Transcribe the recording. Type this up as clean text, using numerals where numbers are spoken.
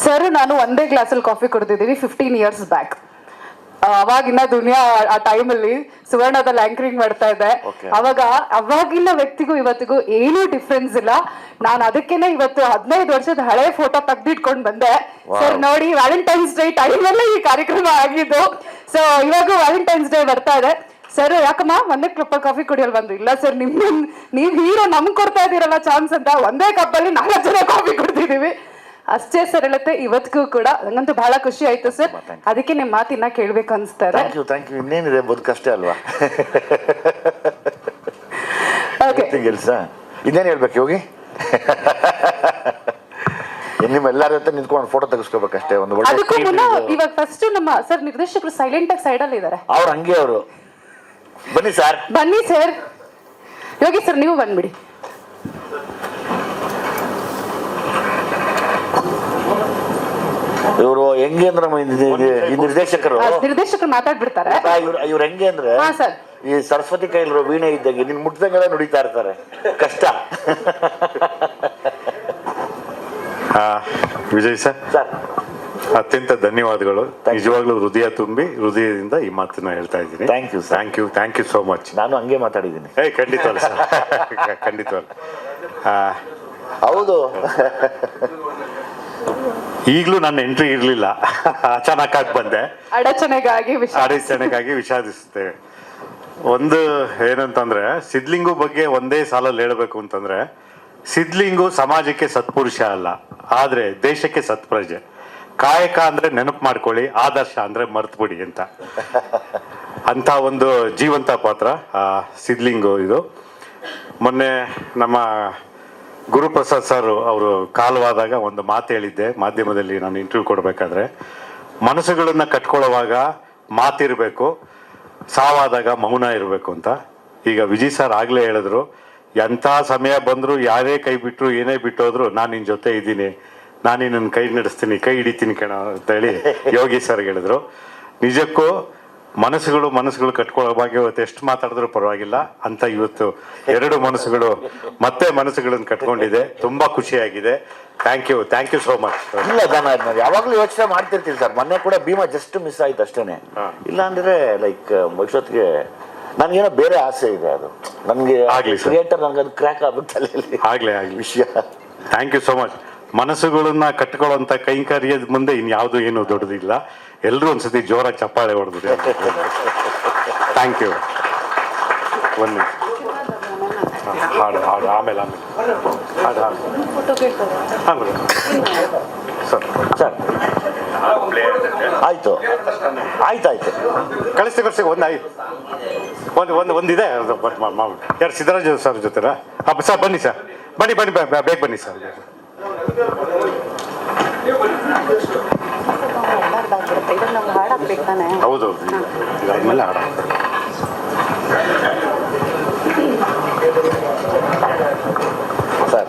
Sir ನಾನು ಒಂದೇ ಗ್ಲಾಸಲ್ಲಿ coffee ಕುಡ್ದಿದ್ದೀವಿ 15 years back. ಅವಾಗಿನ ದುನಿಯಾ ಆ ಟೈಮಲ್ಲಿ ಸುವರ್ಣದಲ್ಲಿ ಆಂಕರಿಂಗ್ ಮಾಡ್ತಾ ಇದ್ದೆ. ಅವಾಗಿನ ವ್ಯಕ್ತಿಗೂ ಇವತ್ತಿಗೂ ಏನೂ ಡಿಫ್ರೆನ್ಸ್ ಇಲ್ಲ. ನಾನು ಅದಕ್ಕೇನೆ ಇವತ್ತು 15 ವರ್ಷದ ಹಳೆ ಫೋಟೋ ತೆಗ್ದಿಟ್ಕೊಂಡು ಬಂದೆ. ಸರ್ ನೋಡಿ, ವ್ಯಾಲೆಂಟೈನ್ಸ್ ಡೇ ಟೈಮಲ್ಲೇ ಈ ಕಾರ್ಯಕ್ರಮ ಆಗಿದ್ದು. ಸೊ ಇವಾಗ ವ್ಯಾಲೆಂಟೈನ್ಸ್ ಡೇ ಬರ್ತಾ ಇದೆ. ಸರ್ ಯಾಕಮ್ಮ ಒಂದೇ ಕಪ್ ಕಾಫಿ ಕುಡಿಯಲ್ ಬಂದ್ರು? ಇಲ್ಲ ಸರ್, ನೀವ್ ಹೀರೋ ನಮ್ಗೆ ಕೊಡ್ತಾ ಇದೀರಲ್ಲ ಚಾನ್ಸ್ ಅಂತ ಒಂದೇ ಕಪ್ಪಲ್ಲಿ 4 ಜನ ಕಾಫಿ ಕುಡ್ತಿದೀವಿ. ಅಷ್ಟೇ ಸರಳತೆ ಇವತ್ತಿಗೂ ಕೂಡ. ನಂಗಂತೂ ಬಹಳ ಖುಷಿ ಆಯ್ತು ಸರ್. ಅದಕ್ಕೆ ನಿಮ್ಮ ಮಾತಿನ ಕೇಳ್ಬೇಕು ಅನ್ಸ್ತಾರೆ. Thank you. ಇನ್ನೇನಿದೆ, ಬದುಕಷ್ಟೇ ಅಲ್ವಾ? ಇನ್ನೇನು ಹೇಳ್ಬೇಕು ಹೋಗಿ? ನಿಮ್ಮೆಲ್ಲರ ಜೊತೆ ನಿಂತ್ಕೊಂಡು ಫೋಟೋ ತೆಗಿಸ್ಕೋಬೇಕಷ್ಟೇ. ಒಂದು ಅದಕ್ಕೂ ಮುನ್ನ ಇವಾಗ ಫಸ್ಟ್ ನಮ್ಮ ಸರ್ ನಿರ್ದೇಶಕರು ಸೈಲೆಂಟ್ ಆಗಿ ಸೈಡ್ ಅಲ್ಲಿ ಇದ್ದಾರೆ. ಅವ್ರು ಹಂಗೆ ಅವರು ಬನ್ನಿ ಸರ್. ಯೋಗಿ ಸರ್ ನೀವು ಬಂದ್ಬಿಡಿ. ಇವರು ಹೆಂಗೆ ಅಂದ್ರೆ ನಿರ್ದೇಶಕರು ಮಾತಾಡ್ಬಿಡ್ತಾರೆ. ಇವ್ರು ಹೆಂಗೆ ಅಂದ್ರೆ ಈ ಸರಸ್ವತಿ ಕೈಲಿರೋ ವೀಣೆ ಇದ್ದಂಗೆ ನಿನ್ ಮುಟ್ದಂಗೆಲ್ಲ ನುಡಿತಾ ಇರ್ತಾರೆ. ಕಷ್ಟ. ವಿಜಯ್ ಸರ್, ಅತ್ಯಂತ ಧನ್ಯವಾದಗಳು. ನಿಜವಾಗ್ಲೂ ಹೃದಯದಿಂದ ಈ ಮಾತನ್ನ ಹೇಳ್ತಾ ಇದ್ದೀನಿ. Thank you so much. ನಾನು ಹಂಗೆ ಮಾತಾಡಿದ್ದೀನಿ. ಖಂಡಿತವಲ್ಲ ಸರ್, ಖಂಡಿತವಲ್ಲ. ಹೌದು, ಈಗಲೂ ನನ್ನ ಎಂಟ್ರಿ ಇರಲಿಲ್ಲ, ಅಚಾನಕ್ಕಾಗಿ ಬಂದೆ. ಅಡಚಣೆಗಾಗಿ ವಿಷಾದಿಸುತ್ತೇವೆ. ಒಂದು ಏನಂತಂದ್ರೆ, ಸಿದ್ಲಿಂಗು ಬಗ್ಗೆ ಒಂದೇ ಸಾಲಲ್ಲಿ ಹೇಳಬೇಕು ಅಂತಂದ್ರೆ, ಸಿದ್ಲಿಂಗು ಸಮಾಜಕ್ಕೆ ಸತ್ಪುರುಷ ಅಲ್ಲ, ಆದ್ರೆ ದೇಶಕ್ಕೆ ಸತ್ಪ್ರಜೆ. ಕಾಯಕ ಅಂದ್ರೆ ನೆನಪು ಮಾಡ್ಕೊಳ್ಳಿ, ಆದರ್ಶ ಅಂದ್ರೆ ಮರ್ತ್ಬಿಡಿ ಅಂತ ಒಂದು ಜೀವಂತ ಪಾತ್ರ ಸಿದ್ಲಿಂಗು. ಇದು ಮೊನ್ನೆ ನಮ್ಮ ಗುರುಪ್ರಸಾದ್ ಸರ್ ಅವರು ಕಾಲವಾದಾಗ ಒಂದು ಮಾತು ಹೇಳಿದ್ದೆ ಮಾಧ್ಯಮದಲ್ಲಿ, ನಾನು ಇಂಟರ್ವ್ಯೂ ಕೊಡಬೇಕಾದ್ರೆ, ಮನಸ್ಸುಗಳನ್ನ ಕಟ್ಕೊಳ್ಳುವಾಗ ಮಾತಿರಬೇಕು, ಸಾವಾದಾಗ ಮೌನ ಇರಬೇಕು ಅಂತ. ಈಗ ವಿಜಯ್ ಸರ್ ಆಗ್ಲೇ ಹೇಳಿದ್ರು, ಎಂಥ ಸಮಯ ಬಂದ್ರು, ಯಾರೇ ಕೈ ಬಿಟ್ರು, ಏನೇ ಬಿಟ್ಟೋದ್ರು, ನಾನು ನಿನ್ನ ಜೊತೆ ಇದ್ದೀನಿ, ನಾನು ನಿನ್ನ ಕೈ ನಡೆಸ್ತೀನಿ, ಕೈ ಹಿಡಿತೀನಿ ಕಣ ಅಂತ ಹೇಳಿ ಯೋಗಿ ಸರ್ ಹೇಳಿದ್ರು. ನಿಜಕ್ಕೂ ಮನಸ್ಸುಗಳು ಕಟ್ಕೊಳ್ಳೋವಾಗ ಇವತ್ತು ಎಷ್ಟು ಮಾತಾಡಿದ್ರು ಪರವಾಗಿಲ್ಲ ಅಂತ ಇವತ್ತು 2 ಮನಸ್ಸುಗಳನ್ನು ಕಟ್ಕೊಂಡಿದೆ. ತುಂಬಾ ಖುಷಿಯಾಗಿದೆ. Thank you so much. ಇಲ್ಲ ಯಾವಾಗ್ಲೂ ಯೋಚನೆ ಮಾಡ್ತಿರ್ತೀವಿ ಸರ್. ಮೊನ್ನೆ ಕೂಡ ಭೀಮಾ ಜಸ್ಟ್ ಮಿಸ್ ಆಯ್ತು ಅಷ್ಟೇನೆ. ಇಲ್ಲ ಅಂದ್ರೆ ಲೈಕ್ ಭವಿಷ್ಯತ್ಗೆ ನನ್ಗೇನೋ ಬೇರೆ ಆಸೆ ಇದೆ. ಅದು ನನ್ಗೆ ಕ್ರಿಯೇಟರ್ ನನ್ಗೆ ಅದು ಕ್ರ್ಯಾಕ್ ಆಗುತ್ತೆ ಆಗ್ಲಿ ವಿಷಯ. Thank you so much. ಮನಸ್ಸುಗಳನ್ನ ಕಟ್ಕೊಳ್ಳುವಂತ ಕೈಂಕರ್ಯದ ಮುಂದೆ ಇನ್ಯಾವುದು ಏನು ದೊಡ್ಡದಿಲ್ಲ. ಎಲ್ಲರೂ ಒಂದ್ಸತಿ ಜೋರಾಗಿ ಚಪ್ಪಾಳೆ ಹೊಡೆದ್ರು. Thank you. ಒಂದು ಹಾಡು ಆಮೇಲೆ ಸರ್ ಆಯ್ತು ಕಳಿಸ್ತಿ ಒಂದಿದೆ. ಯಾರು ಸಿದ್ದರಾಜ ಸರ್ ಜೊತೆನಾ? ಸರ್ ಬನ್ನಿ ಸರ್, ಬನ್ನಿ ಬೇಗ ಬನ್ನಿ ಸರ್. ಹೌದು, ಇದಾದ್ಮೇಲೆ ಹಾಡ. ಸರ್